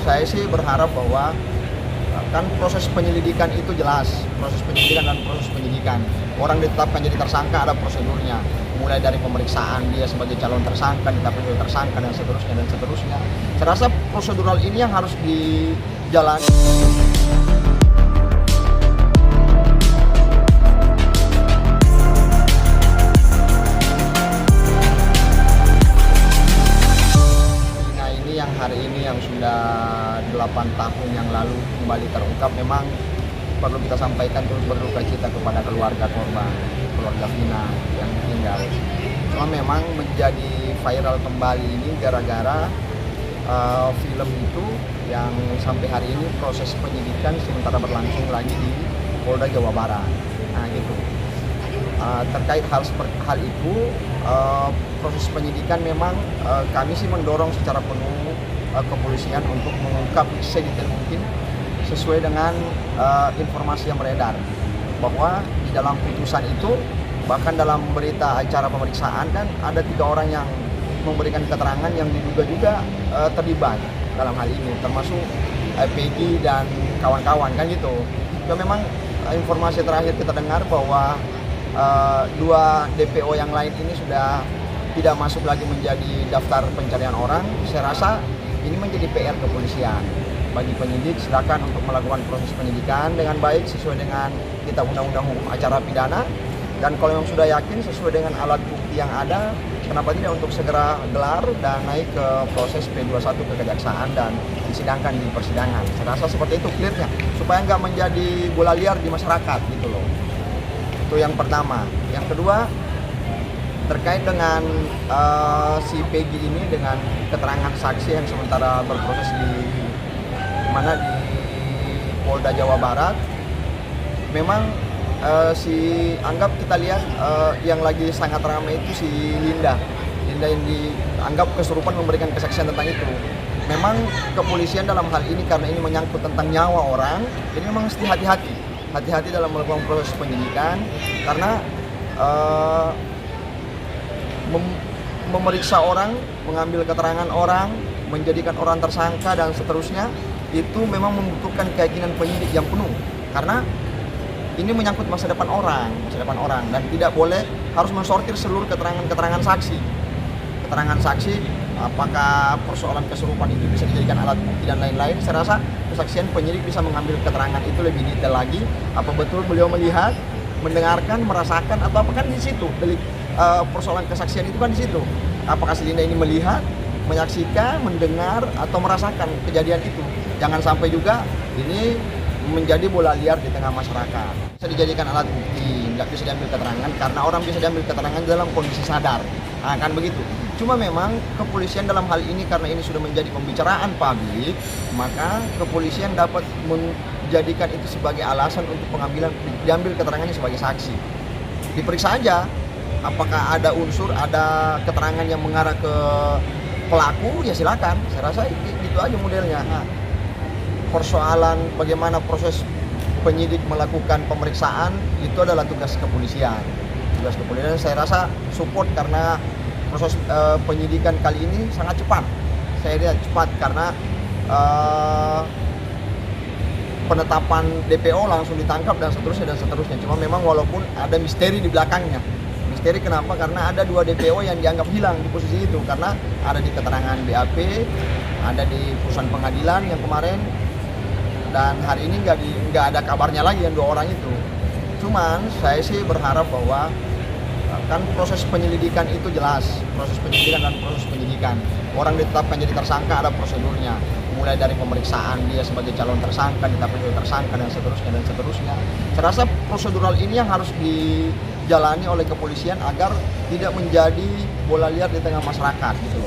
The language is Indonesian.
saya sih berharap bahwa kan proses penyelidikan itu jelas, proses penyelidikan dan proses penyidikan. Orang ditetapkan jadi tersangka ada prosedurnya, mulai dari pemeriksaan dia sebagai calon tersangka, ditetapkan sebagai tersangka dan seterusnya dan seterusnya. Saya rasa prosedural ini yang harus dijalani. Hari ini yang sudah 8 tahun yang lalu kembali terungkap, memang perlu kita sampaikan turut berduka cita kepada keluarga korban, keluarga Vina yang meninggal. Cuma memang menjadi viral kembali ini gara-gara film itu yang sampai hari ini proses penyidikan sementara berlangsung lagi di Polda Jawa Barat. Nah gitu. Terkait hal itu, proses penyidikan memang kami sih mendorong secara penuh kepolisian untuk mengungkap sedetail mungkin sesuai dengan informasi yang beredar, bahwa di dalam putusan itu, bahkan dalam berita acara pemeriksaan kan ada 3 orang yang memberikan keterangan yang diduga juga terlibat dalam hal ini, termasuk Peggy dan kawan-kawan kan gitu. Ya memang informasi terakhir kita dengar bahwa 2 DPO yang lain ini sudah tidak masuk lagi menjadi daftar pencarian orang. Saya rasa ini menjadi PR kepolisian bagi penyidik, silakan untuk melakukan proses penyidikan dengan baik sesuai dengan kitab undang-undang hukum acara pidana, dan kalau yang sudah yakin sesuai dengan alat bukti yang ada, kenapa tidak untuk segera gelar dan naik ke proses P21 ke kejaksaan dan disidangkan di persidangan. Saya rasa seperti itu clearnya, supaya nggak menjadi bola liar di masyarakat gitu loh. Itu yang pertama. Yang kedua, terkait dengan si Peggy ini dengan keterangan saksi yang sementara berproses di Polda Jawa Barat, memang anggap kita lihat yang lagi sangat ramai itu si Linda yang dianggap kesurupan memberikan kesaksian tentang itu. Memang kepolisian dalam hal ini, karena ini menyangkut tentang nyawa orang, jadi memang mesti hati-hati dalam melakukan proses penyidikan, karena memeriksa orang, mengambil keterangan orang, menjadikan orang tersangka dan seterusnya, itu memang membutuhkan keyakinan penyidik yang penuh, karena ini menyangkut masa depan orang dan tidak boleh harus mensortir seluruh keterangan saksi. Keterangan saksi, apakah persoalan kesurupan itu bisa dijadikan alat bukti dan lain-lain. Saya rasa kesaksian penyidik bisa mengambil keterangan itu lebih detail lagi, apa betul beliau melihat, mendengarkan, merasakan, atau apakah di situ persoalan kesaksian itu kan di situ. Apakah si Linda ini melihat, menyaksikan, mendengar, atau merasakan kejadian itu? Jangan sampai juga ini menjadi bola liar di tengah masyarakat. Bisa dijadikan alat bukti, nggak bisa diambil keterangan, karena orang bisa diambil keterangan dalam kondisi sadar. Nah, kan begitu. Cuma memang kepolisian dalam hal ini, karena ini sudah menjadi pembicaraan publik, maka kepolisian dapat menjadikan itu sebagai alasan untuk diambil keterangannya sebagai saksi. Diperiksa aja, apakah ada unsur, ada keterangan yang mengarah ke pelaku, ya silakan. Saya rasa itu aja modelnya. Nah, persoalan bagaimana proses penyidik melakukan pemeriksaan itu adalah tugas kepolisian. Tugas kepolisian saya rasa support, karena proses penyidikan kali ini sangat cepat. Saya lihat cepat karena penetapan DPO langsung ditangkap dan seterusnya. Cuma memang walaupun ada misteri di belakangnya. Misteri kenapa? Karena ada 2 DPO yang dianggap hilang di posisi itu, karena ada di keterangan BAP, ada di putusan pengadilan yang kemarin, dan hari ini nggak ada kabarnya lagi yang 2 orang itu. Cuman saya sih berharap bahwa kan proses penyelidikan itu jelas, proses penyelidikan dan proses penyidikan. Orang ditetapkan jadi tersangka ada prosedurnya, mulai dari pemeriksaan dia sebagai calon tersangka, ditetapkan sebagai tersangka dan seterusnya. Saya rasa prosedural ini yang harus dijalani oleh kepolisian agar tidak menjadi bola liar di tengah masyarakat gitu.